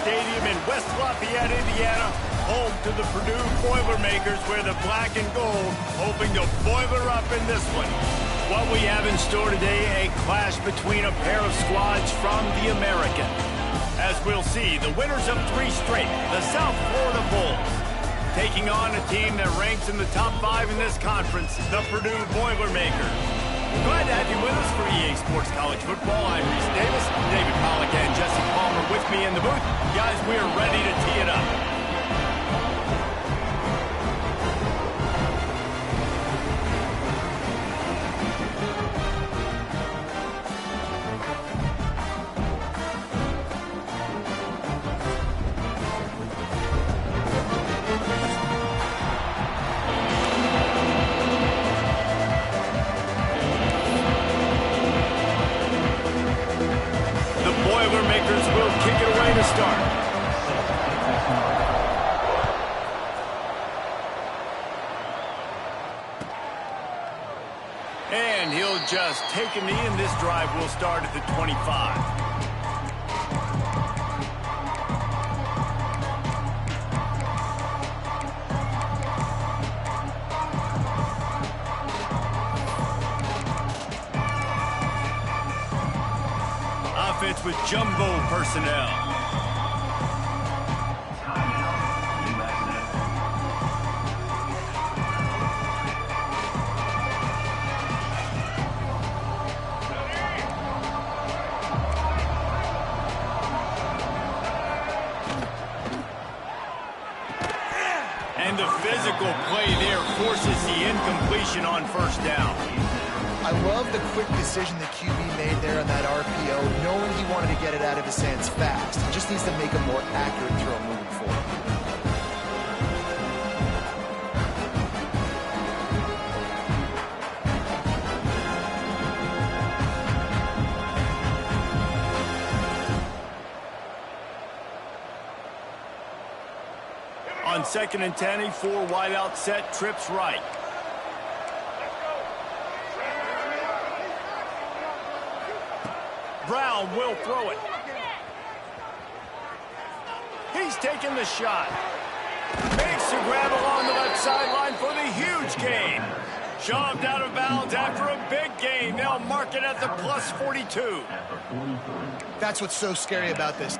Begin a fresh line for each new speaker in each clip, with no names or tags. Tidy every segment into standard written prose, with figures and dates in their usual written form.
Stadium in West Lafayette, Indiana, home to the Purdue Boilermakers, where the black and gold hoping to boiler up in this one. What we have in store today, a clash between a pair of squads from the American. As we'll see, the winners of 3 straight, the South Florida Bulls, taking on a team that ranks in the top 5 in this conference, the Purdue Boilermakers. Glad to have you with us for EA Sports College Football. I'm Reese Davis, David Pollack and Jesse Palmer with me in the booth. Guys, we are ready to tee it up. And he'll just take a knee, and this drive will start at the 25. Offense with jumbo personnel. And the physical play there forces the incompletion on first down.
I love the quick decision the QB made there on that RPO, knowing he wanted to get it out of his hands fast. He just needs to make a more accurate throw moving forward.
On 2nd and 10, a 4 wide out set, trips right. Brown will throw it. He's taking the shot. Makes the grab along the left sideline for the huge gain. Shoved out of bounds after a big gain. They'll mark it at the plus 42.
That's what's so scary about this.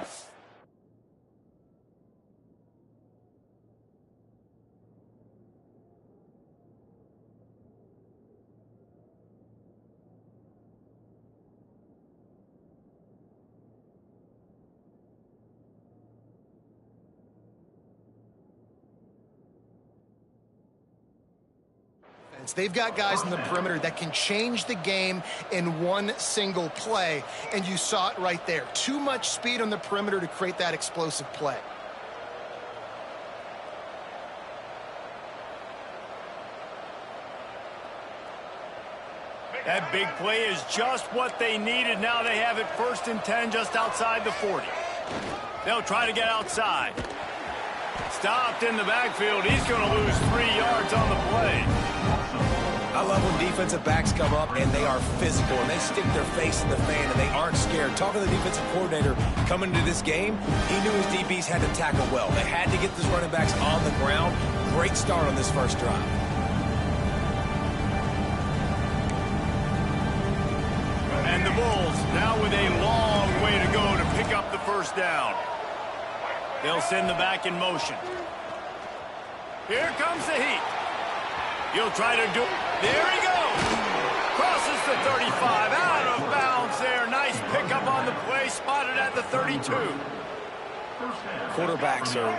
They've got guys in the perimeter that can change the game in one single play, and you saw it right there. Too much speed on the perimeter to create that explosive play.
That big play is just what they needed. Now they have it 1st and 10 just outside the 40. They'll try to get outside. Stopped in the backfield. He's going to lose 3 yards on the play.
I love when defensive backs come up and they are physical and they stick their face in the fan and they aren't scared. Talking to the defensive coordinator coming into this game, he knew his DBs had to tackle well. They had to get these running backs on the ground. Great start on this first drive.
And the Bulls now with a long way to go to pick up the first down. They'll send the back in motion. Here comes the heat. He'll try to do it. There he goes. Crosses the 35. Out of bounds there. Nice pickup on the play. Spotted at the 32.
Quarterbacks are,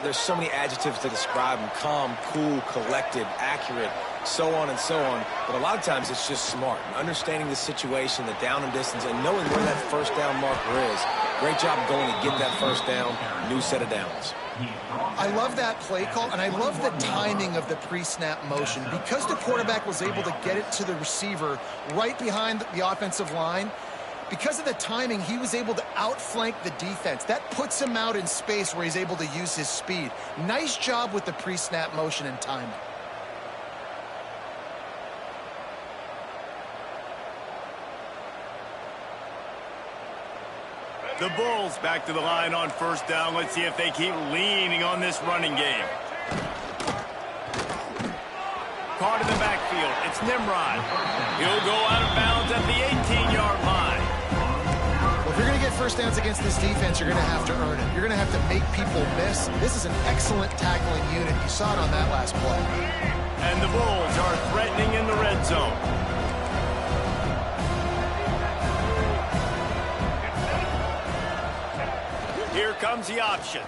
there's so many adjectives to describe them. Calm, cool, collected, accurate, so on and so on. But a lot of times it's just smart. Understanding the situation, the down and distance, and knowing where that first down marker is. Great job going to get that first down. New set of downs.
I love that play call, and I love the timing of the pre-snap motion. Because the quarterback was able to get it to the receiver right behind the offensive line, because of the timing, he was able to outflank the defense. That puts him out in space where he's able to use his speed. Nice job with the pre-snap motion and timing.
The Bulls back to the line on first down. Let's see if they keep leaning on this running game. Caught in the backfield. It's Nimrod. He'll go out of bounds at the 18-yard line.
Well, if you're going to get first downs against this defense, you're going to have to earn it. You're going to have to make people miss. This is an excellent tackling unit. You saw it on that last play.
And the Bulls are threatening in the red zone. Here comes the option.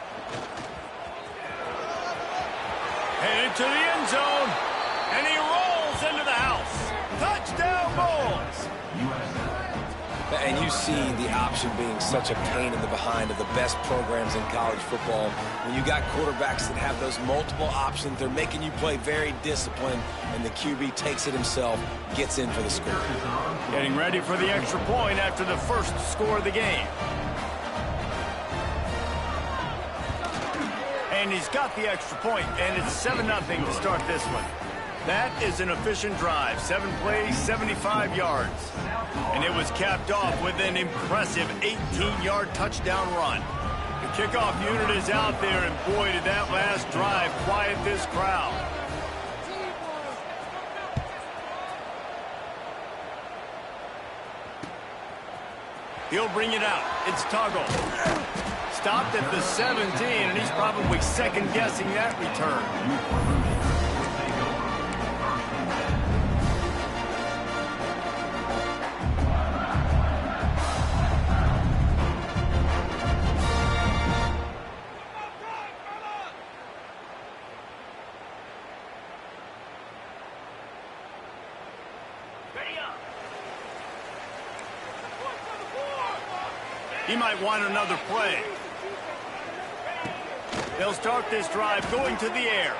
Headed to the end zone. And he rolls into the house. Touchdown, Bulls.
And you see the option being such a pain in the behind of the best programs in college football. When you got quarterbacks that have those multiple options, they're making you play very disciplined, and the QB takes it himself, gets in for the score.
Getting ready for the extra point after the first score of the game. And he's got the extra point, and it's 7-0 to start this one. That is an efficient drive. 7 plays, 75 yards. And it was capped off with an impressive 18-yard touchdown run. The kickoff unit is out there, and boy, did that last drive quiet this crowd. He'll bring it out. It's Tuggle. Stopped at the 17, and he's probably second-guessing that return. He might want another play. They'll start this drive going to the air.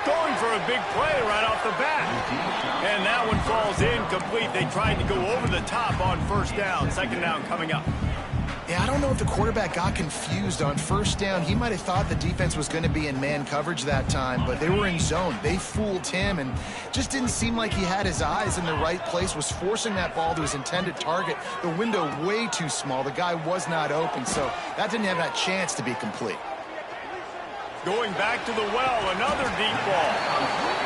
Going for a big play right off the bat. And that one falls incomplete. They tried to go over the top on first down. Second down coming up.
Yeah, I don't know if the quarterback got confused on first down. He might have thought the defense was going to be in man coverage that time, but they were in zone. They fooled him and just didn't seem like he had his eyes in the right place, was forcing that ball to his intended target. The window way too small. The guy was not open, so that didn't have that chance to be complete.
Going back to the well, another deep ball.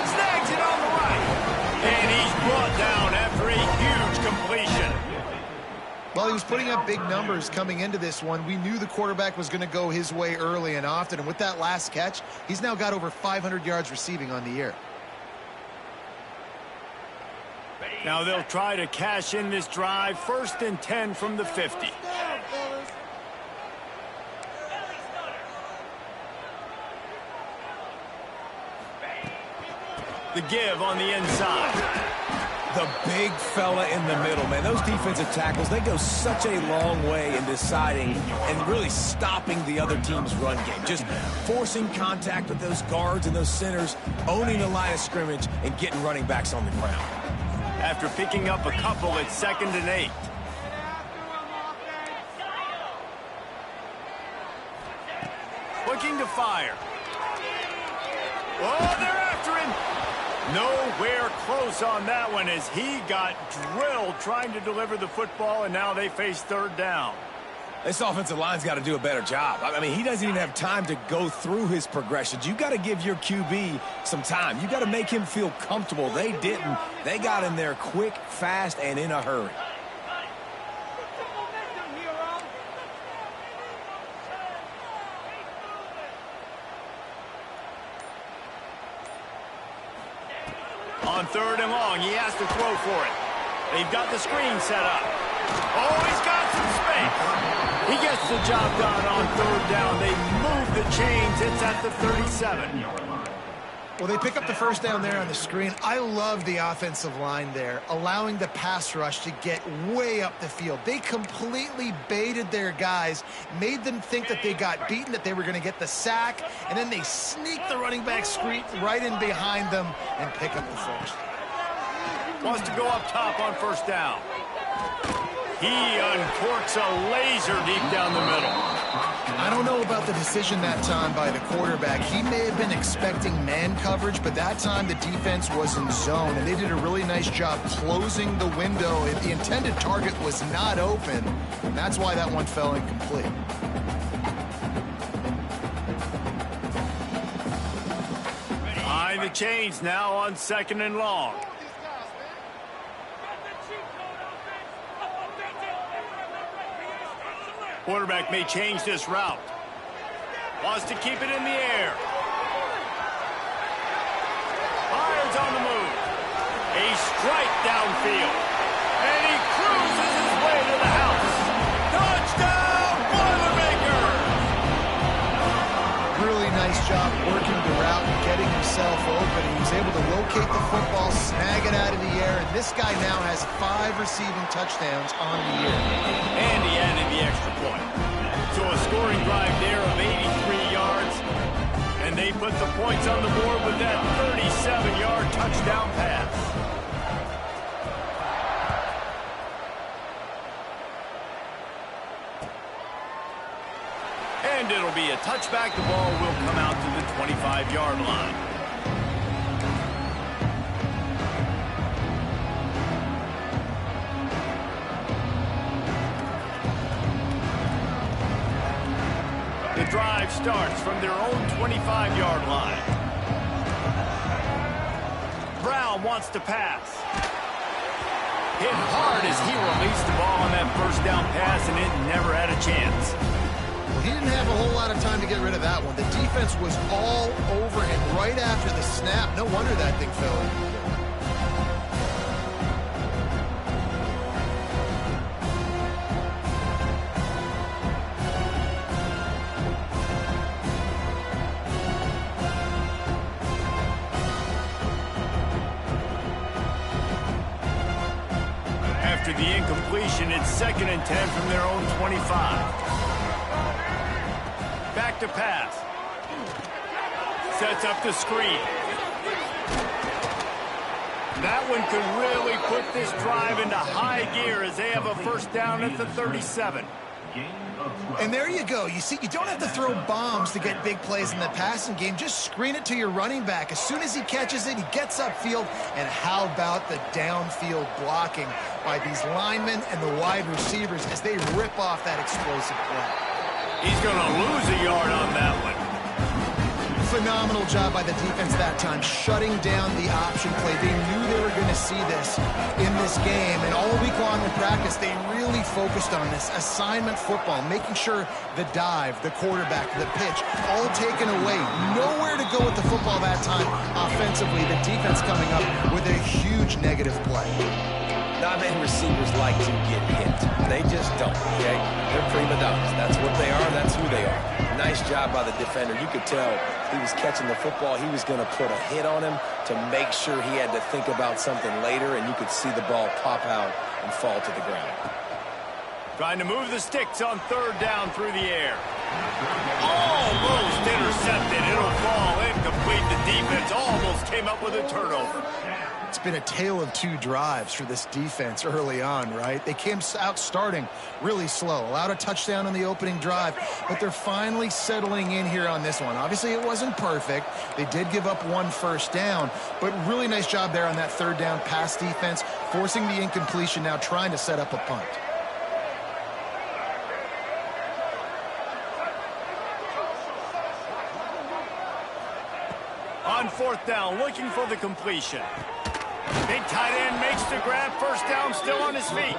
Snags it on the right. And he's brought down after a huge completion.
Well, he was putting up big numbers coming into this one. We knew the quarterback was going to go his way early and often. And with that last catch, he's now got over 500 yards receiving on the year.
Now they'll try to cash in this drive. 1st and 10 from the 50. The give on the inside.
The big fella in the middle, man. Those defensive tackles, they go such a long way in deciding and really stopping the other team's run game. Just forcing contact with those guards and those centers, owning the line of scrimmage, and getting running backs on the ground.
After picking up a couple, it's 2nd and 8. Looking to fire. Oh, they're after him. Nowhere close on that one as he got drilled trying to deliver the football, and now they face 3rd down.
This offensive line's got to do a better job. I mean, he doesn't even have time to go through his progressions. You got to give your QB some time. You got to make him feel comfortable. They didn't. They got in there quick, fast, and in a hurry.
On 3rd and long, he has to throw for it. They've got the screen set up. Oh, he's got some space. He gets the job done on 3rd down. They move the chains. It's at the 37.
Well, they pick up the first down there on the screen. I love the offensive line there, allowing the pass rush to get way up the field. They completely baited their guys, made them think that they got beaten, that they were going to get the sack, and then they sneak the running back screen right in behind them and pick up the first.
Wants to go up top on first down. He uncorks a laser deep down the middle.
I don't know about the decision that time by the quarterback. He may have been expecting man coverage, but that time the defense was in zone, and they did a really nice job closing the window. The intended target was not open, and that's why that one fell incomplete.
Behind the chains now on 2nd and long. Quarterback may change this route. Wants to keep it in the air. Fires on the move. A strike downfield. And he cruises his way to the house. Touchdown, Boilermakers!
Really nice job working the route and getting himself open. He was able to locate the football, snag it out of the air, and this guy now has 5 receiving touchdowns on the year.
And he added the extra point. So a scoring drive there of 83 yards. And they put the points on the board with that 37-yard touchdown pass. And it'll be a touchback. The ball will come out to the 25-yard line. The drive starts from their own 25-yard line. Brown wants to pass. Hit hard as he released the ball on that first down pass, and it never had a chance.
Well, he didn't have a whole lot of time to get rid of that one. The defense was all over him right after the snap. No wonder that thing fell in.
After the incompletion, it's 2nd and 10 from their own 25. Back to pass. Sets up the screen. That one could really put this drive into high gear as they have a first down at the 37.
And there you go. You see, you don't have to throw bombs to get big plays in the passing game. Just screen it to your running back. As soon as he catches it, he gets upfield. And how about the downfield blocking by these linemen and the wide receivers as they rip off that explosive play?
He's going to lose a yard on that one.
Phenomenal job by the defense that time, shutting down the option play. They knew they were going to see this in this game, and all week long in practice, they really focused on this assignment football, making sure the dive, the quarterback, the pitch, all taken away. Nowhere to go with the football that time offensively. The defense coming up with a huge negative play.
Not many receivers like to get hit. They just don't, okay? They're prima donnas. That's what they are. That's who they are. Nice job by the defender. You could tell he was catching the football. He was going to put a hit on him to make sure he had to think about something later, and you could see the ball pop out and fall to the ground.
Trying to move the sticks on 3rd down through the air. Almost intercepted. It'll fall incomplete. The defense almost came up with a turnover.
It's been a tale of 2 drives for this defense early on, right? They came out starting really slow, allowed a touchdown on the opening drive, but they're finally settling in here on this one. Obviously, it wasn't perfect. They did give up 1 first down, but really nice job there on that 3rd down pass defense, forcing the incompletion, now trying to set up a punt.
On 4th down, looking for the completion. Big tight end makes the grab, first down, still on his feet.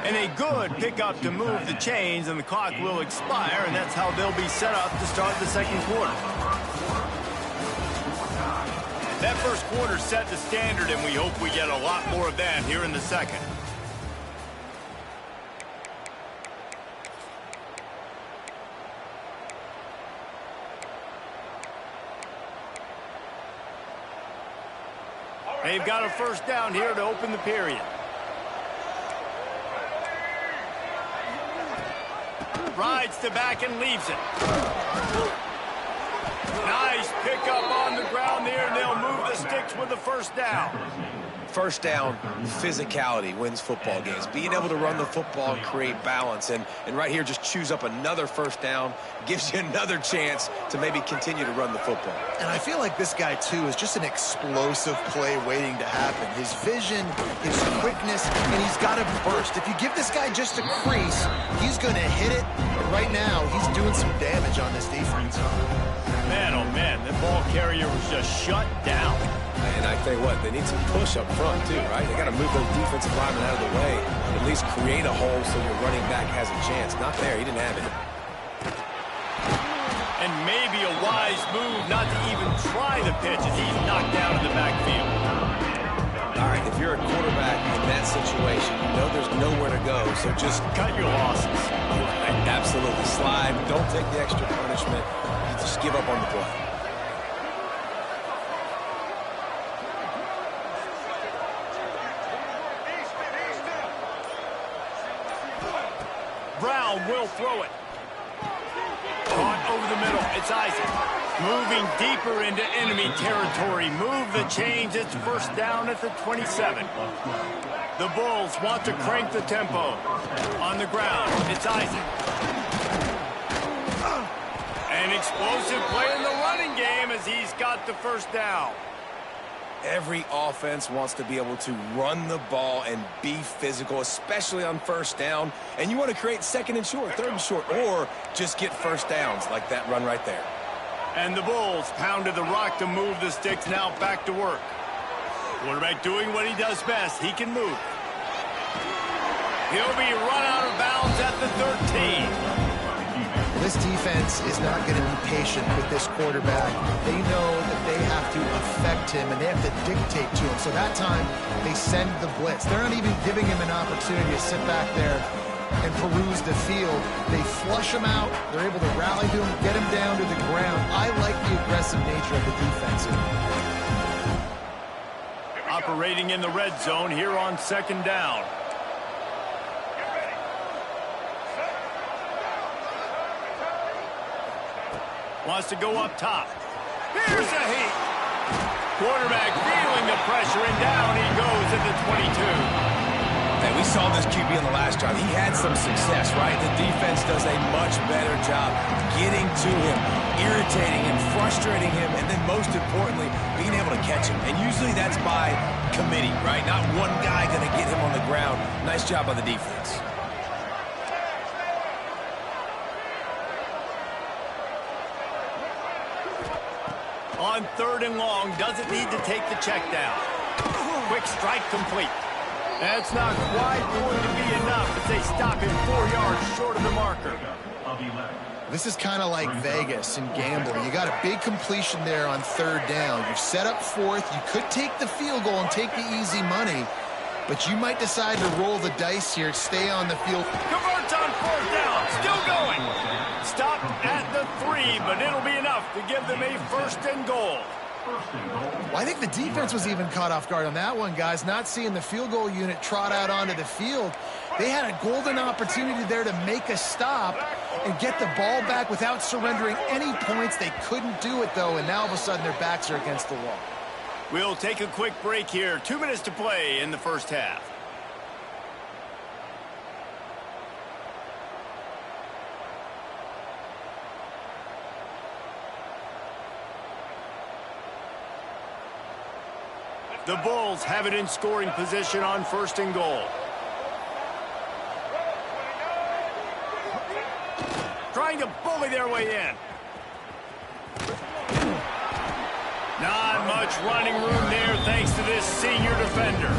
And a good pickup to move the chains, and the clock will expire, and that's how they'll be set up to start the 2nd quarter. That first quarter set the standard, and we hope we get a lot more of that here in the 2nd. They've got a first down here to open the period. Rides to back and leaves it. Nice pickup on the ground there, and they'll move the sticks with the first down.
First down, physicality wins football games. Being able to run the football and create balance. And right here, just choose up another first down, gives you another chance to maybe continue to run the football.
And I feel like this guy, too, is just an explosive play waiting to happen. His vision, his quickness, and he's got a burst. If you give this guy just a crease, he's going to hit it. And right now, he's doing some damage on this defense.
Man, oh man, the ball carrier was just shut down.
And I tell you what, they need some push up front, too, right? They got to move those defensive linemen out of the way, at least create a hole so your running back has a chance. Not there. He didn't have it.
And maybe a wise move not to even try the pitch as he's knocked down in the backfield.
All right, if you're a quarterback in that situation, you know there's nowhere to go, so just
cut your losses.
Absolutely. Slide. Don't take the extra punishment. You just give up on the play.
Brown will throw it. Caught over the middle. It's Isaac. Moving deeper into enemy territory. Move the chains. It's first down at the 27. The Bulls want to crank the tempo. On the ground, it's Isaac. An explosive play in the running game as he's got the first down.
Every offense wants to be able to run the ball and be physical, especially on first down. And you want to create second and short, third and short, or just get first downs like that run right there.
And the Bulls pounded the rock to move the sticks, now back to work. Quarterback doing what he does best. He can move. He'll be run out of bounds at the 13.
This defense is not going to be patient with this quarterback. They know that they have to affect him, and they have to dictate to him. So that time, they send the blitz. They're not even giving him an opportunity to sit back there and peruse the field. They flush him out. They're able to rally to him, get him down to the ground. I like the aggressive nature of the defense.
Operating in the red zone here on second down. Wants to go up top. Here's a heat. Quarterback feeling the pressure, and down he goes at the 22.
And we saw this QB on the last drive. He had some success, right? The defense does a much better job getting to him, irritating him, frustrating him, and then most importantly, being able to catch him. And usually that's by committee, right? Not one guy going to get him on the ground. Nice job by the defense.
On third and long, doesn't need to take the check down. Quick strike complete. That's not quite going to be enough as they stop him 4 yards short of the marker.
This is kind of like Vegas in gambling. You got a big completion there on third down. You've set up fourth. You could take the field goal and take the easy money, but you might decide to roll the dice here, stay on the field.
Converts on fourth down, still going. Stop at the 3, but it'll be enough to give them a first and goal.
Well, I think the defense was even caught off guard on that one, guys. Not seeing the field goal unit trot out onto the field. They had a golden opportunity there to make a stop and get the ball back without surrendering any points. They couldn't do it, though, and now all of a sudden their backs are against the wall.
We'll take a quick break here. 2 minutes to play in the first half. The Bulls have it in scoring position on first and goal. Trying to bully their way in. Not much running room there thanks to this senior defender.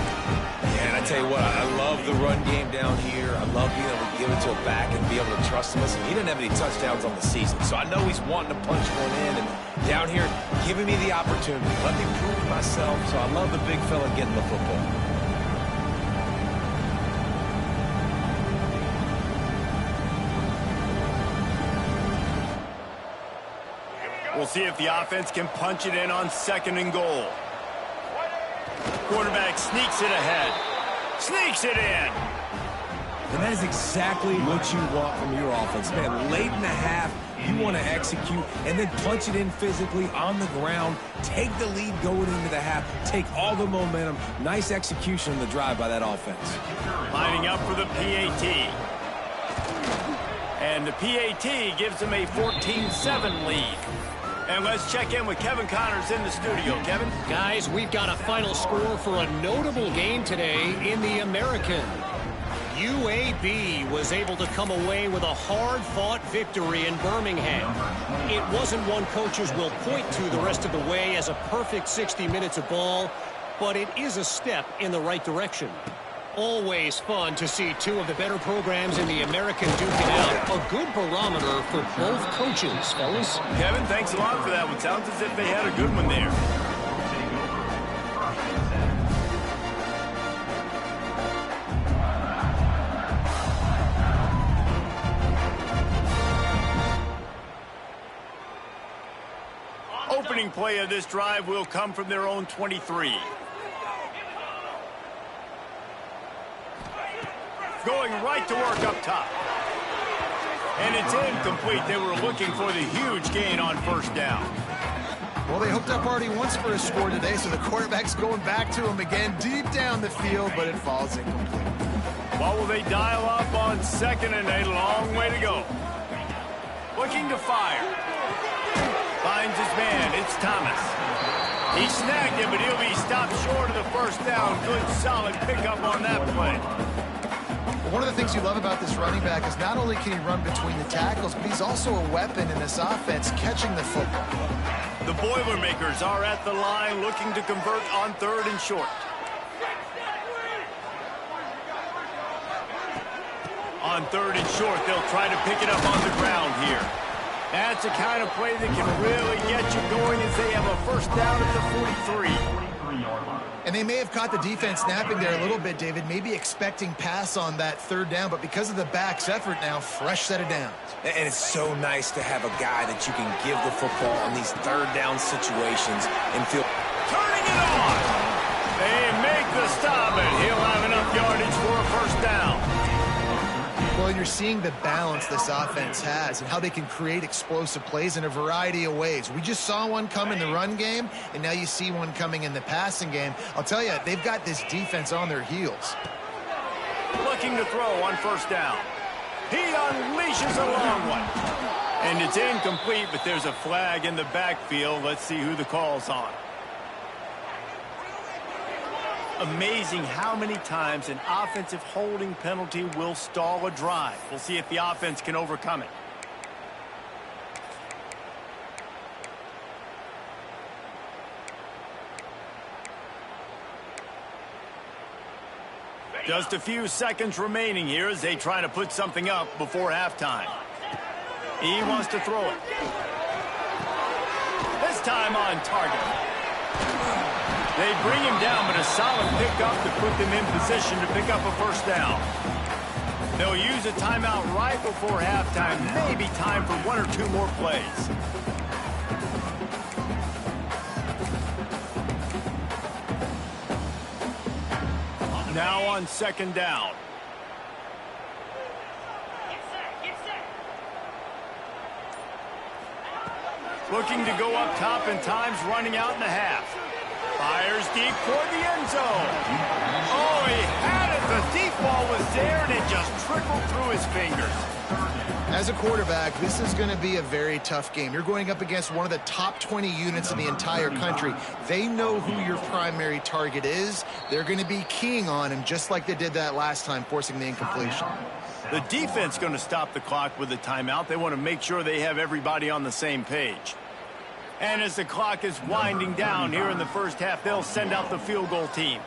Yeah, and I tell you what, I love the run game down here. I love being able to give it to a back and be able to trust him. Listen, he didn't have any touchdowns on the season, so I know he's wanting to punch one in. And down here, giving me the opportunity. Let me prove myself, so I love the big fella getting the football.
We'll see if the offense can punch it in on second and goal. Quarterback sneaks it ahead. Sneaks it in.
And that is exactly what you want from your offense, man. Late in the half, you want to execute and then punch it in physically on the ground, take the lead going into the half, take all the momentum. Nice execution on the drive by that offense.
Lining up for the PAT. And the PAT gives them a 14-7 lead. And let's check in with Kevin Connors in the studio. Kevin?
Guys, we've got a final score for a notable game today in the American. UAB was able to come away with a hard-fought victory in Birmingham. It wasn't one coaches will point to the rest of the way as a perfect 60 minutes of ball, but it is a step in the right direction. Always fun to see two of the better programs in the American duke it out. A good barometer for both coaches, fellas.
Kevin, thanks a lot for that one. Sounds as if they had a good one there. Opening play of this drive will come from their own 23. Going right to work up top. And it's incomplete. They were looking for the huge gain on first down.
Well, they hooked up already once for a score today, so the quarterback's going back to him again deep down the field, but it falls incomplete.
What will they dial up on second and a long way to go? Looking to fire. Finds his man. It's Thomas. He snagged it, but he'll be stopped short of the first down. Good, solid pickup on that play.
One of the things you love about this running back is not only can he run between the tackles, but he's also a weapon in this offense catching the football.
The Boilermakers are at the line looking to convert on third and short. On third and short, they'll try to pick it up on the ground here. That's the kind of play that can really get you going as they have a first down at the 43.
And they may have caught the defense napping there a little bit, David, maybe expecting pass on that third down, but because of the back's effort now, fresh set of downs.
And it's so nice to have a guy that you can give the football in these third down situations and feel.
Turning it on! They make the stop, and he'll have enough yardage for a first down.
Well, and you're seeing the balance this offense has and how they can create explosive plays in a variety of ways. We just saw one come in the run game, and now you see one coming in the passing game. I'll tell you, they've got this defense on their heels.
Looking to throw on first down. He unleashes a long one. And it's incomplete, but there's a flag in the backfield. Let's see who the call's on. Amazing how many times an offensive holding penalty will stall a drive. We'll see if the offense can overcome it. Just a few seconds remaining here as they try to put something up before halftime. He wants to throw it. This time on target. They bring him down, but a solid pickup to put them in position to pick up a first down. They'll use a timeout right before halftime. Maybe time for one or two more plays. Now on second down. Looking to go up top, and time's running out in the half. Fires deep toward the end zone. Oh, he had it. The deep ball was there, and it just trickled through his fingers.
As a quarterback, this is going to be a very tough game. You're going up against one of the top 20 units in the entire country. They know who your primary target is. They're going to be keying on him just like they did that last time, forcing the incompletion.
The defense going to stop the clock with a timeout. They want to make sure they have everybody on the same page. And as the clock is winding down here in the first half, they'll send out the field goal team.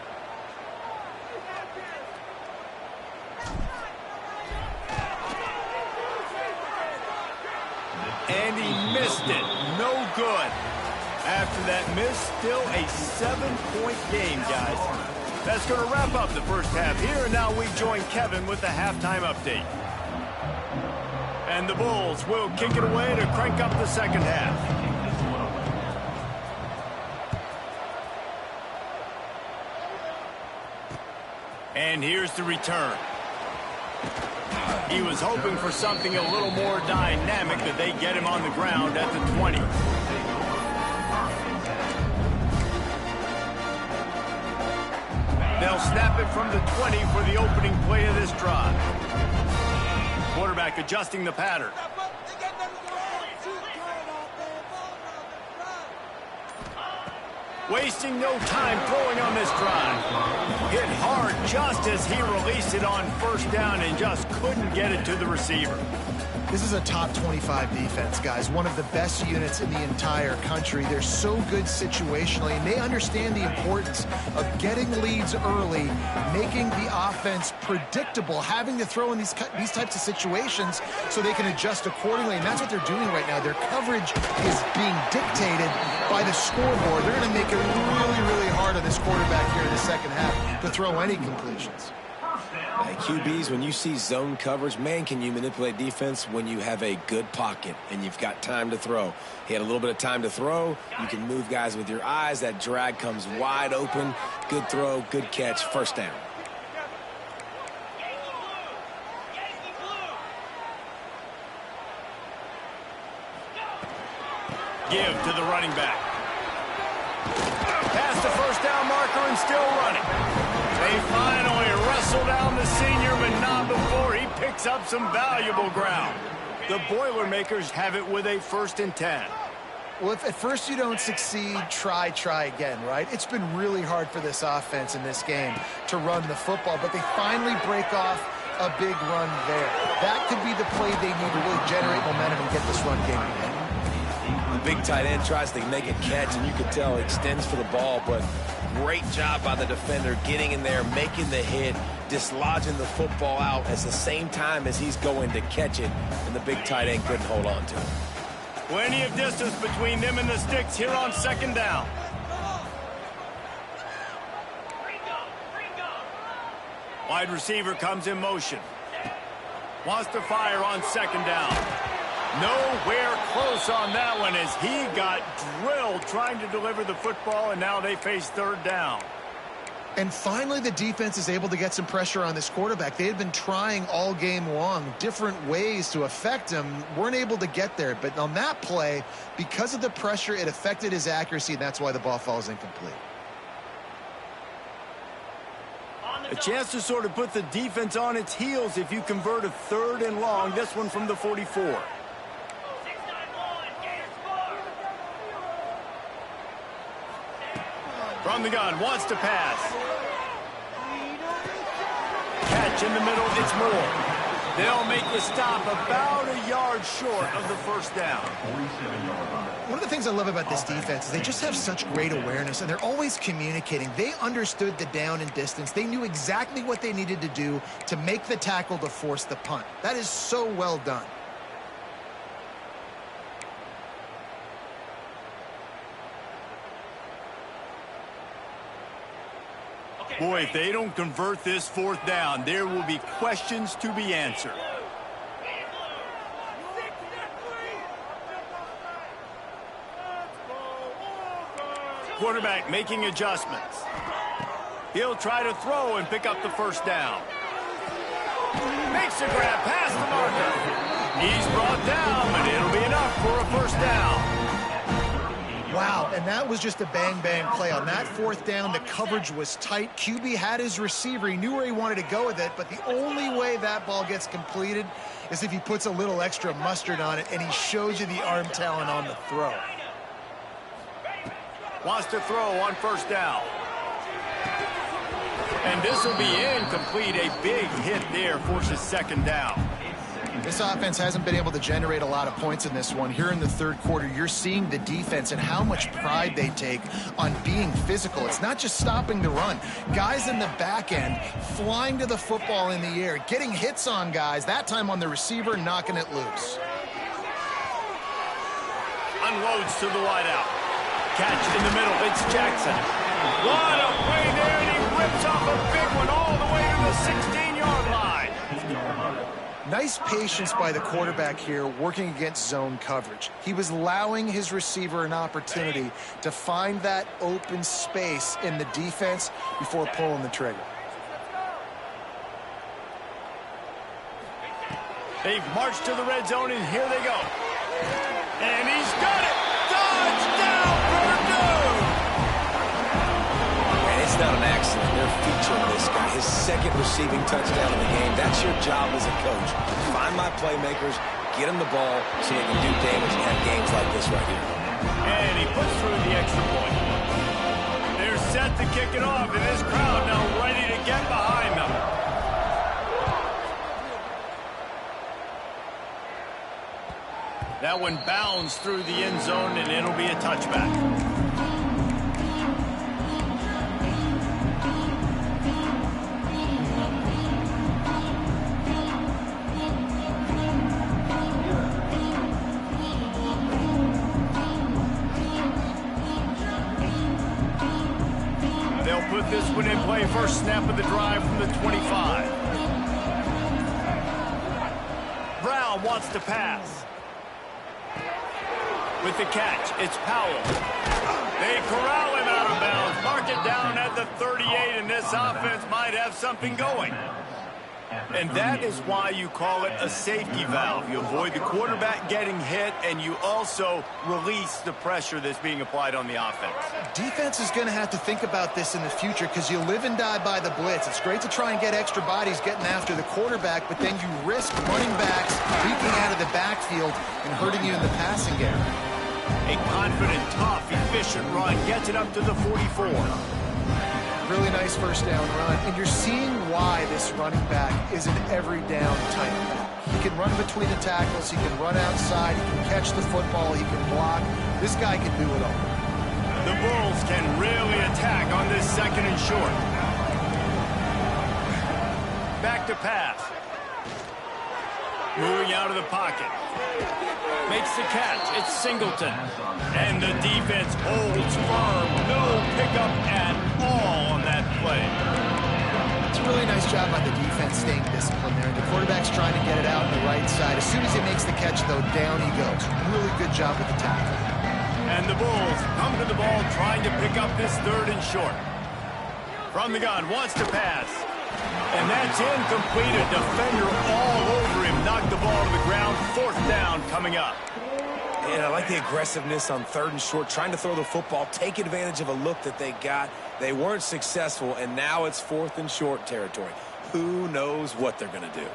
And he missed it. No good. After that miss, still a 7-point game, guys. That's going to wrap up the first half here. And now we join Kevin with the halftime update. And the Bulls will kick it away to crank up the second half. And here's the return. He was hoping for something a little more dynamic, that they get him on the ground at the 20. They'll snap it from the 20 for the opening play of this drive. Quarterback adjusting the pattern. Wasting no time throwing on this drive. Hit hard just as he released it on first down and just couldn't get it to the receiver.
This is a top 25 defense, guys. One of the best units in the entire country. They're so good situationally, and they understand the importance of getting leads early, making the offense predictable, having to throw in these types of situations so they can adjust accordingly, and that's what they're doing right now. Their coverage is being dictated by the scoreboard. They're going to make it really, really hard on this quarterback here in the second half to throw any completions.
QBs, when you see zone coverage, man, can you manipulate defense when you have a good pocket and you've got time to throw. He had a little bit of time to throw. You can move guys with your eyes. That drag comes wide open. Good throw, good catch, first down.
Give to the running back. Past the first down marker and still running. They finally wrestle down the senior, but not before he picks up some valuable ground. The Boilermakers have it with a 1st and 10.
Well, if at first you don't succeed, try again, right? It's been really hard for this offense in this game to run the football, but they finally break off a big run there. That could be the play they need to really generate momentum and get this run game going.
The big tight end tries to make a catch, and you can tell he extends for the ball, but great job by the defender getting in there, making the hit, dislodging the football out at the same time as he's going to catch it, and the big tight end couldn't hold on to it.
Plenty of distance between them and the sticks here on 2nd down. Wide receiver comes in motion. Wants to fire on 2nd down. Nowhere close on that one as he got drilled trying to deliver the football, and now they face 3rd down.
And finally, the defense is able to get some pressure on this quarterback. They had been trying all game long different ways to affect him, weren't able to get there. But on that play, because of the pressure, it affected his accuracy, and that's why the ball falls incomplete.
A chance to sort of put the defense on its heels if you convert a 3rd and long, this one from the 44. From the gun, wants to pass. Catch in the middle, it's Moore. They'll make the stop about a yard short of the 1st down.
One of the things I love about this defense is they just have such great awareness, and they're always communicating. They understood the down and distance. They knew exactly what they needed to do to make the tackle to force the punt. That is so well done.
Boy, if they don't convert this 4th down, there will be questions to be answered. Quarterback making adjustments. He'll try to throw and pick up the 1st down. Makes a grab past the marker. He's brought down, but it'll be enough for a 1st down.
Wow, and that was just a bang-bang play. On that 4th down, the coverage was tight. QB had his receiver. He knew where he wanted to go with it, but the only way that ball gets completed is if he puts a little extra mustard on it, and he shows you the arm talent on the throw.
Wants to throw on 1st down. And this will be incomplete. A big hit there forces 2nd down.
This offense hasn't been able to generate a lot of points in this one. Here in the 3rd quarter, you're seeing the defense and how much pride they take on being physical. It's not just stopping the run. Guys in the back end flying to the football in the air, getting hits on guys, that time on the receiver, knocking it loose.
Unloads to the wideout. Catch in the middle, it's Jackson. What a play there, and he rips off a big one all the way to the 16-yard line.
Nice patience by the quarterback here working against zone coverage. He was allowing his receiver an opportunity to find that open space in the defense before pulling the trigger.
They've marched to the red zone, and here they go. And he's got it! Touchdown, Purdue!
And it's not an accident. They're featuring this guy. His second receiving touchdown in the game. That's your job as a coach. Find my playmakers, get them the ball so they can do damage and have games like this right here.
And he puts through the extra point. They're set to kick it off, and this crowd now ready to get behind them. That one bounds through the end zone, and it'll be a touchback. They'll put this one in play. First snap of the drive from the 25. Brown wants to pass. With the catch, it's Powell. They corral him out of bounds. Mark it down at the 38, and this offense might have something going. And that is why you call it a safety valve. You avoid the quarterback getting hit, and you also release the pressure that's being applied on the offense.
Defense is going to have to think about this in the future because you live and die by the blitz. It's great to try and get extra bodies getting after the quarterback, but then you risk running backs leaping out of the backfield and hurting you in the passing game.
A confident, tough, efficient run gets it up to the 44.
Really nice first down run, and you're seeing why this running back is an every down type back. He can run between the tackles, he can run outside, he can catch the football, he can block. This guy can do it all.
The Bulls can really attack on this second and short. Back to pass. Moving out of the pocket. Makes the catch. It's Singleton. And the defense holds firm. No pickup at all on that play.
It's a really nice job by the defense staying disciplined there. The quarterback's trying to get it out on the right side. As soon as he makes the catch, though, down he goes. Really good job with the tackle.
And the Bulls come to the ball trying to pick up this third and short. From the gun, wants to pass. And that's incomplete. A defender all over him. Knocked the ball to the ground. Fourth down coming up.
And I like the aggressiveness on third and short, trying to throw the football, take advantage of a look that they got. They weren't successful, and now it's fourth and short territory. Who knows what they're going to do?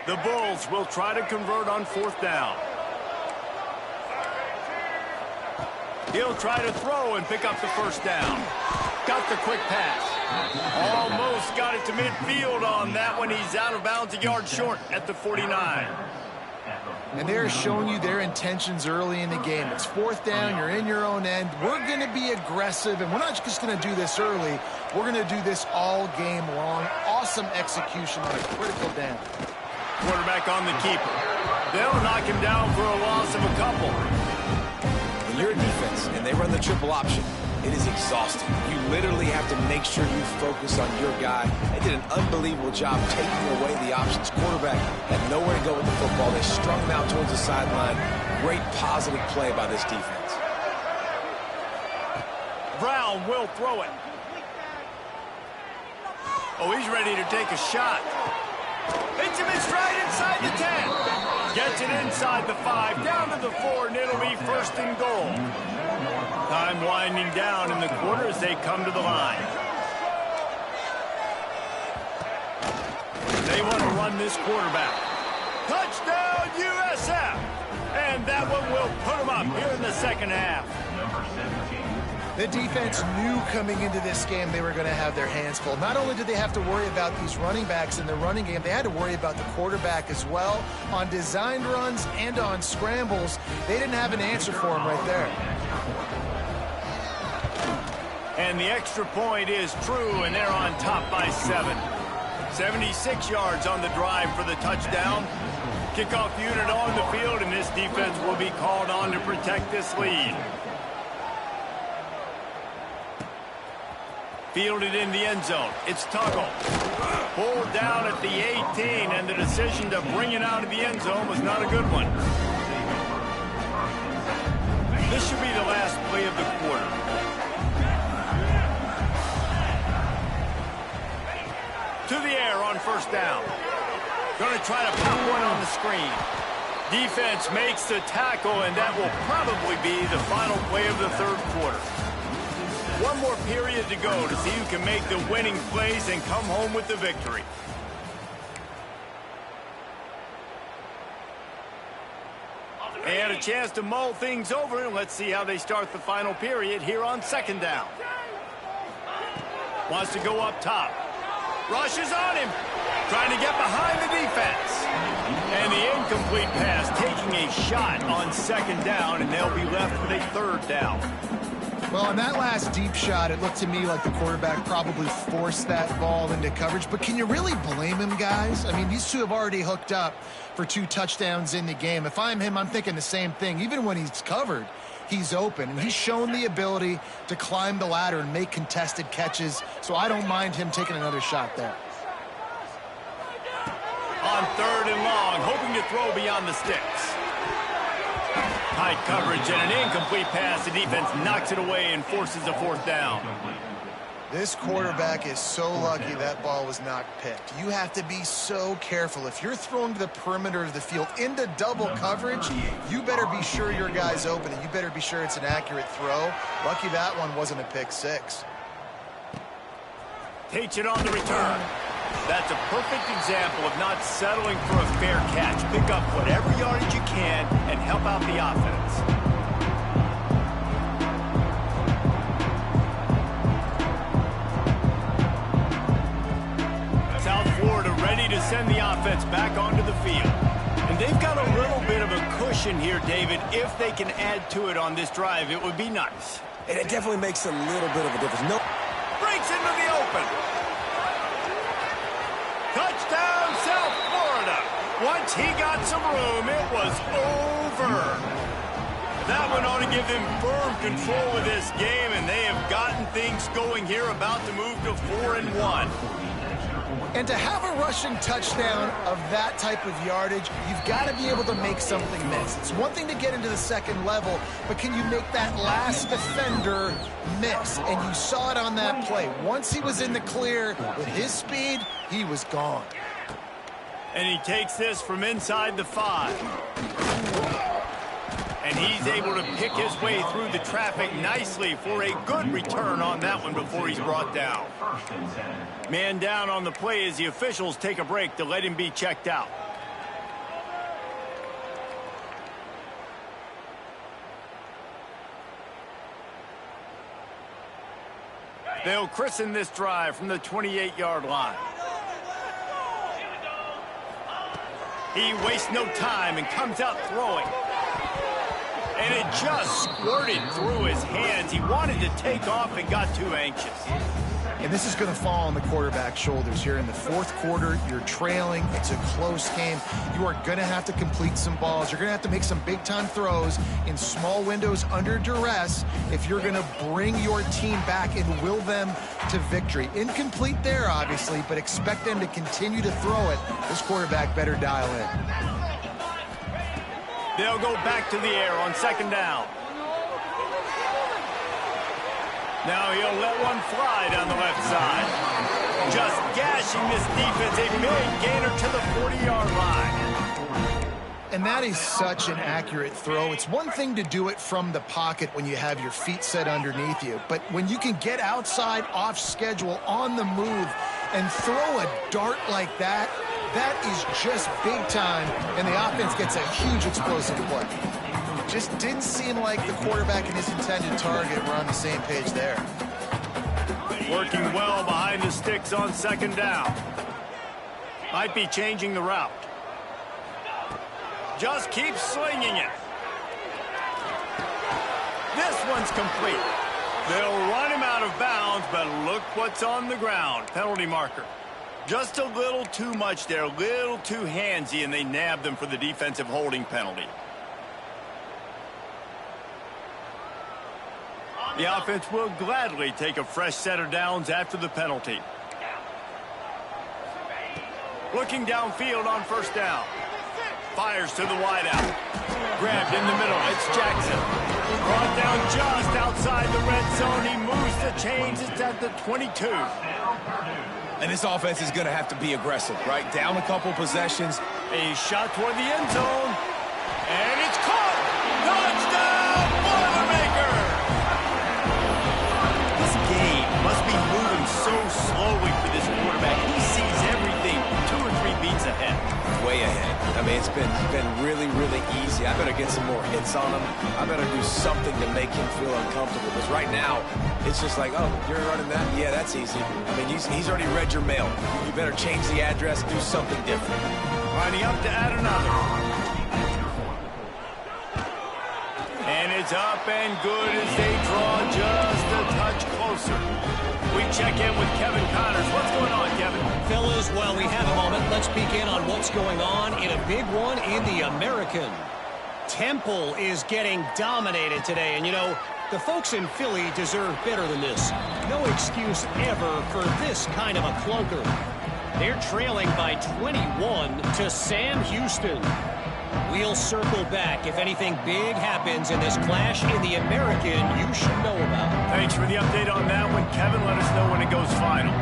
The Bulls will try to convert on fourth down. He'll try to throw and pick up the first down. Got the quick pass. Almost got it to midfield on that one. He's out of bounds a yard short at the 49.
And they're showing you their intentions early in the game. It's fourth down. You're in your own end. We're going to be aggressive, and we're not just going to do this early. We're going to do this all game long. Awesome execution on a critical down.
Quarterback on the keeper. They'll knock him down for a loss of a couple.
When you're a defense and they run the triple option, it is exhausting. You literally have to make sure you focus on your guy. They did an unbelievable job taking away the options. Quarterback had nowhere to go with the football. They strung him out towards the sideline. Great positive play by this defense.
Brown will throw it. Oh, he's ready to take a shot. Hits him in stride inside the 10. Gets it inside the 5, down to the 4, and it'll be first and goal. Time winding down in the quarter as they come to the line. They want to run this quarterback. Touchdown, USF! And that one will put them up here in the second half.
The defense knew coming into this game they were going to have their hands full. Not only did they have to worry about these running backs in the running game, they had to worry about the quarterback as well. On designed runs and on scrambles, they didn't have an answer for him right there.
And the extra point is true, and they're on top by 7. 76 yards on the drive for the touchdown. Kickoff unit on the field, and this defense will be called on to protect this lead. Fielded in the end zone. It's Tuggle. Pulled down at the 18, and the decision to bring it out of the end zone was not a good one. This should be the last play of the quarter. To the air on first down. Going to try to pop one on the screen. Defense makes the tackle, and that will probably be the final play of the third quarter. One more period to go to see who can make the winning plays and come home with the victory. And a chance to mull things over, and let's see how they start the final period here on second down. Wants to go up top. Rushes on him. Trying to get behind the defense. And the incomplete pass taking a shot on second down, and they'll be left with a third down.
Well, on that last deep shot, it looked to me like the quarterback probably forced that ball into coverage. But can you really blame him, guys? I mean, these two have already hooked up for 2 touchdowns in the game. If I'm him, I'm thinking the same thing. Even when he's covered, he's open. And he's shown the ability to climb the ladder and make contested catches. So I don't mind him taking another shot there.
On third and long, hoping to throw beyond the sticks. Tight coverage and an incomplete pass. The defense knocks it away and forces a fourth down.
This quarterback is so lucky that ball was not picked. You have to be so careful. If you're throwing to the perimeter of the field into double coverage, you better be sure your guy's open, and you better be sure it's an accurate throw. Lucky that one wasn't a pick six.
Takes it on the return. That's a perfect example of not settling for a fair catch. Pick up whatever yardage you can and help out the offense. South Florida ready to send the offense back onto the field. And they've got a little bit of a cushion here, David. If they can add to it on this drive, it would be nice.
And it definitely makes a little bit of a difference.
Breaks into the open. Touchdown, South Florida. Once he got some room, it was over. That one ought to give them firm control of this game, and they have gotten things going here, about to move to 4-1.
And to have a rushing touchdown of that type of yardage, you've got to be able to make something miss. It's one thing to get into the second level, but can you make that last defender miss? And you saw it on that play. Once he was in the clear with his speed, he was gone.
And he takes this from inside the 5. And he's able to pick his way through the traffic nicely for a good return on that one before he's brought down. Man down on the play as the officials take a break to let him be checked out. They'll christen this drive from the 28-yard line. He wastes no time and comes out throwing. And it just squirted through his hands. He wanted to take off and got too anxious.
And this is going to fall on the quarterback's shoulders here in the fourth quarter. You're trailing. It's a close game. You are going to have to complete some balls. You're going to have to make some big-time throws in small windows under duress if you're going to bring your team back and will them to victory. Incomplete there, obviously, but expect them to continue to throw it. This quarterback better dial in.
They'll go back to the air on second down. Now he'll let one fly down the left side. Just gashing this defense. A big gainer to the 40-yard line.
And that is such an accurate throw. It's one thing to do it from the pocket when you have your feet set underneath you. But when you can get outside, off schedule, on the move, and throw a dart like that, that is just big time, and the offense gets a huge explosive play. Just didn't seem like the quarterback and his intended target were on the same page there.
Working well behind the sticks on second down. Might be changing the route. Just keeps slinging it. This one's complete. They'll run him out of bounds, but look what's on the ground. Penalty marker. Just a little too much there, a little too handsy, and they nabbed them for the defensive holding penalty. The offense will gladly take a fresh set of downs after the penalty. Looking downfield on first down. Fires to the wideout. Grabbed in the middle. It's Jackson. Brought down just outside the red zone. He moves the chains. It's at the 22.
And this offense is going to have to be aggressive, right? Down a couple possessions.
A shot toward the end zone. And it's caught! Touchdown, Boilermaker! This game must be moving so slowly for this quarterback. He sees everything 2 or 3 beats ahead.
Way ahead. I mean, it's been really, really easy. I better get some more hits on him. I better do something to make him feel uncomfortable. Because right now, it's just like, oh, you're running that? Yeah, that's easy. I mean, he's already read your mail. You better change the address, do something different.
Lining up to add another. And it's up and good as they draw just a touch closer. We check in with Kevin Connors. What's going on, Kevin?
Fellas, while we have a moment, let's peek in on what's going on in a big one in the American. Temple is getting dominated today, and you know, the folks in Philly deserve better than this. No excuse ever for this kind of a clunker. They're trailing by 21 to Sam Houston. We'll circle back if anything big happens in this clash in the American you should know about.
Thanks for the update on that one, Kevin. Let us know when it goes final.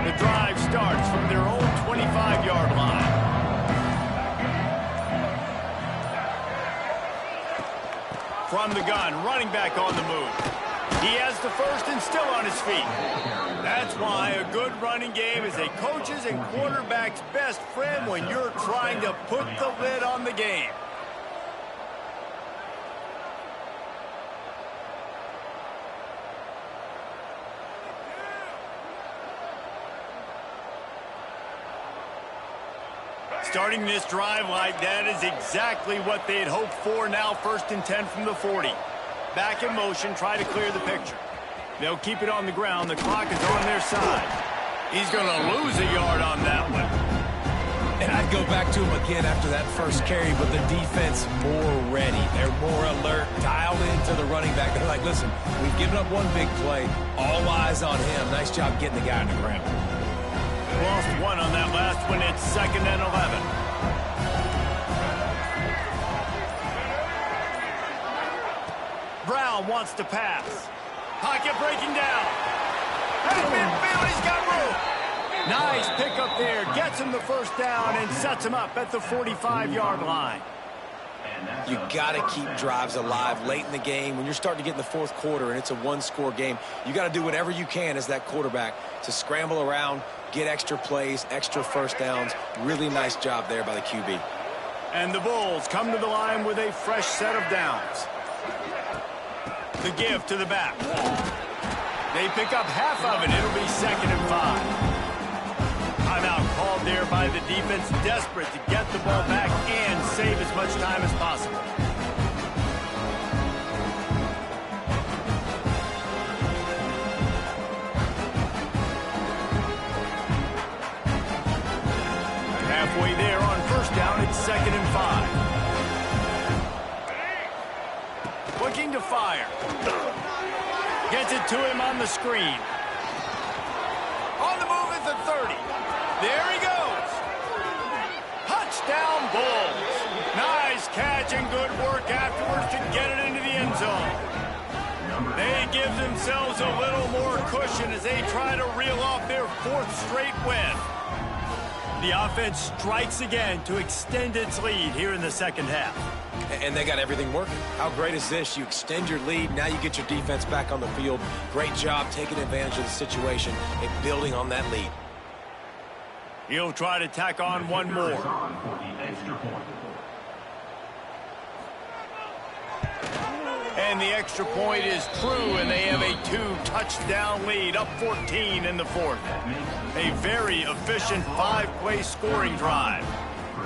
The drive starts from their own 25-yard line. From the gun, running back on the move. He has the first and still on his feet. That's why a good running game is a coach's and quarterback's best friend when you're trying to put the lid on the game. Starting this drive like that is exactly what they had hoped for. Now 1st and 10 from the 40. Back in motion, try to clear the picture. They'll keep it on the ground. The clock is on their side. He's going to lose a yard on that one.
And I'd go back to him again after that first carry, but the defense more ready. They're more alert, dialed into the running back. They're like, listen, we've given up one big play. All eyes on him. Nice job getting the guy on the ground.
Lost one on that last one. It's 2nd and 11. Brown wants to pass. Pocket breaking down. Hey, midfield, he's got room. Nice pickup there. Gets him the first down and sets him up at the 45-yard line.
You got to keep drives alive late in the game. When you're starting to get in the 4th quarter and it's a one-score game, you got to do whatever you can as that quarterback to scramble around, get extra plays, extra first downs. Really nice job there by the QB.
And the Bulls come to the line with a fresh set of downs. The give to the back. They pick up half of it. It'll be 2nd and 5. Timeout called there by the defense, desperate to get the ball back and save as much time as possible. Halfway there on 1st down, it's 2nd and 5. Looking to fire. Gets it to him on the screen. On the move at the 30. There he goes. Touchdown, Bulls. Nice catch and good work afterwards to get it into the end zone. They give themselves a little more cushion as they try to reel off their 4th straight win. The offense strikes again to extend its lead here in the 2nd half.
And they got everything working. How great is this? You extend your lead. Now you get your defense back on the field. Great job taking advantage of the situation and building on that lead.
He'll try to tack on one more. And the extra point is true, and they have a 2-touchdown lead, up 14 in the 4th. A very efficient 5-play scoring drive.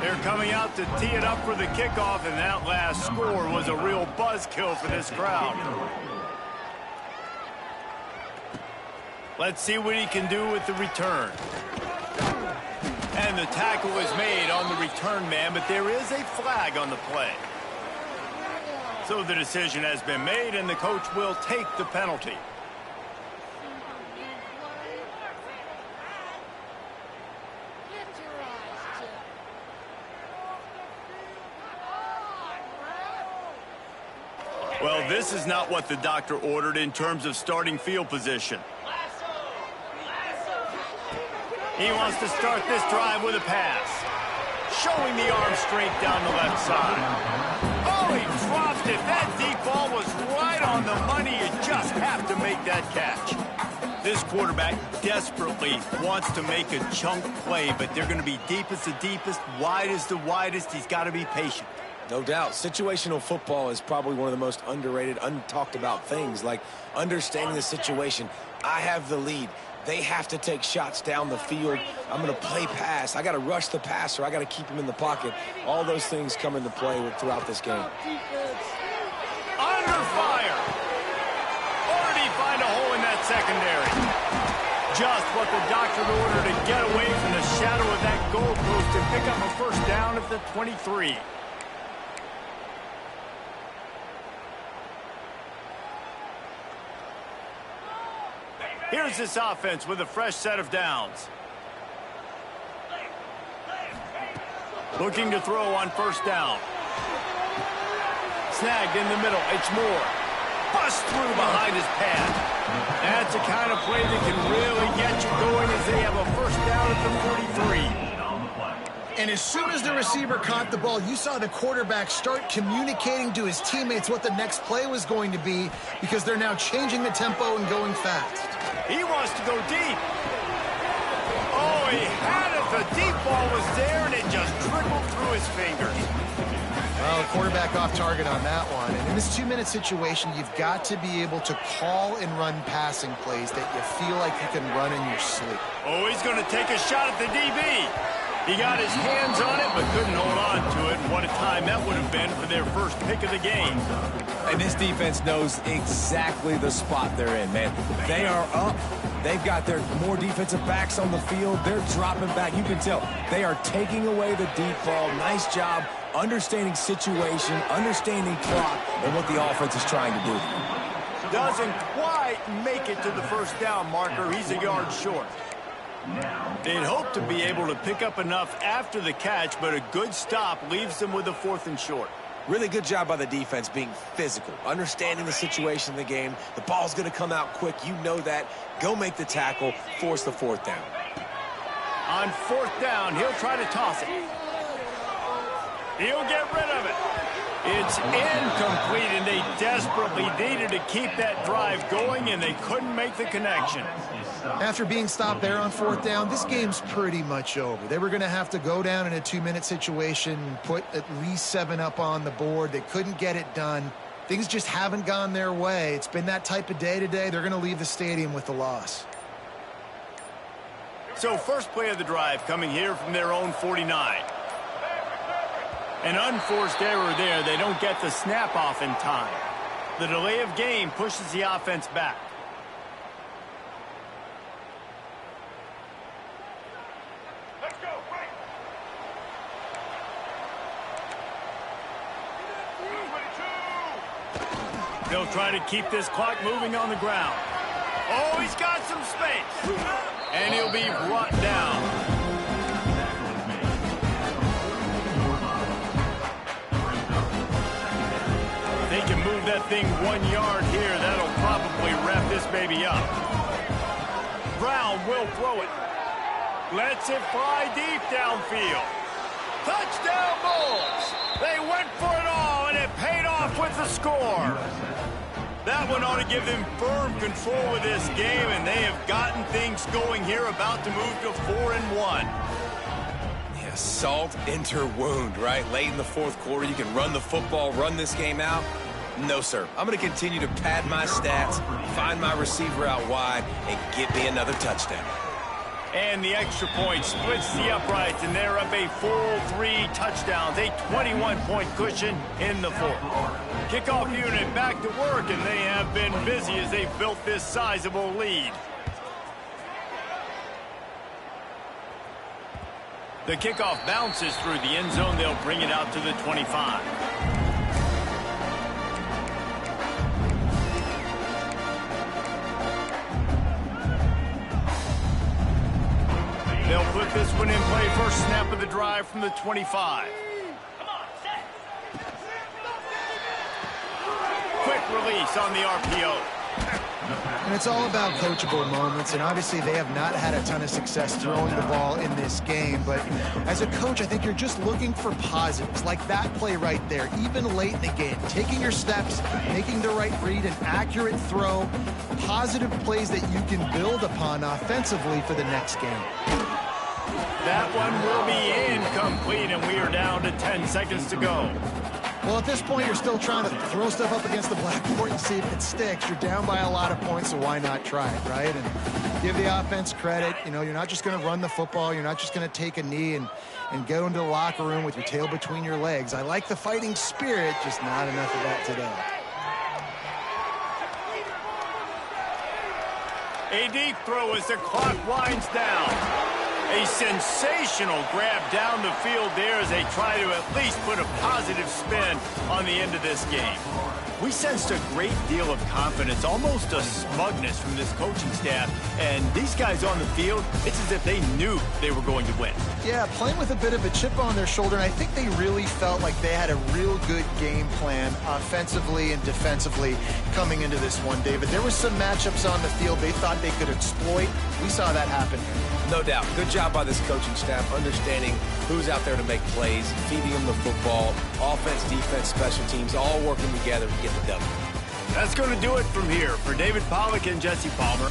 They're coming out to tee it up for the kickoff, and that last score was a real buzzkill for this crowd. Let's see what he can do with the return. And the tackle is made on the return man, but there is a flag on the play. So the decision has been made, and the coach will take the penalty. Well, this is not what the doctor ordered in terms of starting field position. He wants to start this drive with a pass. Showing the arm strength down the left side. Oh, he dropped it. That deep ball was right on the money. You just have to make that catch. This quarterback desperately wants to make a chunk play, but they're going to be deep as the deepest, wide as the widest. He's got to be patient.
No doubt. Situational football is probably one of the most underrated, untalked about things, like understanding the situation. I have the lead. They have to take shots down the field. I'm going to play pass. I got to rush the passer. I got to keep him in the pocket. All those things come into play throughout this game.
Under fire. Find a hole in that secondary. Just what the doctor ordered to get away from the shadow of that goalpost and pick up a first down at the 23. Here's this offense with a fresh set of downs. Looking to throw on first down. Snagged in the middle. It's Moore. Bust through behind his pad. That's the kind of play that can really get you going as they have a first down at the 43.
And as soon as the receiver caught the ball, you saw the quarterback start communicating to his teammates what the next play was going to be, because they're now changing the tempo and going fast.
He wants to go deep. Oh, he had it. The deep ball was there, and it just trickled through his fingers.
Well, the quarterback off target on that one. And in this 2-minute situation, you've got to be able to call and run passing plays that you feel like you can run in your sleep.
Oh, he's going to take a shot at the DB. He got his hands on it, but couldn't hold on to it. And what a time that would have been for their first pick of the game.
And this defense knows exactly the spot they're in, man. They are up. They've got their more defensive backs on the field. They're dropping back. You can tell they are taking away the deep ball. Nice job understanding situation, understanding clock, and what the offense is trying to do.
Doesn't quite make it to the first down marker. He's a yard short. They'd hope to be able to pick up enough after the catch, but a good stop leaves them with a 4th and short.
Really good job by the defense being physical, understanding the situation in the game. The ball's going to come out quick. You know that. Go make the tackle, force the 4th down.
On 4th down, he'll try to toss it. He'll get rid of it. It's incomplete, and they desperately needed to keep that drive going, and they couldn't make the connection.
After being stopped there on 4th down, this game's pretty much over. They were going to have to go down in a 2-minute situation, put at least 7 up on the board. They couldn't get it done. Things just haven't gone their way. It's been that type of day today. They're going to leave the stadium with the loss.
So first play of the drive coming here from their own 49. An unforced error there. They don't get the snap off in time. The delay of game pushes the offense back. Let's go, right. They'll try to keep this clock moving on the ground. Oh, he's got some space. And he'll be brought down. They can move that thing 1 yard here. That'll probably wrap this baby up. Brown will throw it. Lets it fly deep downfield. Touchdown Bulls! They went for it all, and it paid off with the score. That one ought to give them firm control of this game, and they have gotten things going here, about to move to 4-1.
Yeah, salt enter wound, right? Late in the 4th quarter, you can run the football, run this game out. No, sir. I'm going to continue to pad my stats, find my receiver out wide, and get me another touchdown.
And the extra point splits the uprights, and they're up a full 3 touchdowns, a 21-point cushion in the 4th. Kickoff unit back to work, and they have been busy as they've built this sizable lead. The kickoff bounces through the end zone. They'll bring it out to the 25. They'll put this one in play. First snap of the drive from the 25. Quick release on the RPO.
And it's all about coachable moments, and obviously they have not had a ton of success throwing the ball in this game, but as a coach, I think you're just looking for positives, like that play right there, even late in the game, taking your steps, making the right read, an accurate throw, positive plays that you can build upon offensively for the next game.
That one will be incomplete, and we are down to 10 seconds to go.
Well, at this point, you're still trying to throw stuff up against the blackboard and see if it sticks. You're down by a lot of points, so why not try it, right? And give the offense credit. You know, you're not just going to run the football. You're not just going to take a knee and go into the locker room with your tail between your legs. I like the fighting spirit, just not enough of that today.
A deep throw as the clock winds down. A sensational grab down the field there as they try to at least put a positive spin on the end of this game. We sensed a great deal of confidence, almost a smugness from this coaching staff. And these guys on the field, it's as if they knew they were going to win.
Yeah, playing with a bit of a chip on their shoulder, and I think they really felt like they had a real good game plan offensively and defensively coming into this one, David. There were some matchups on the field they thought they could exploit. We saw that happen.
No doubt. Good job by this coaching staff, understanding who's out there to make plays, feeding them the football, offense, defense, special teams, all working together to get the W.
That's going to do it from here. For David Pollack and Jesse Palmer,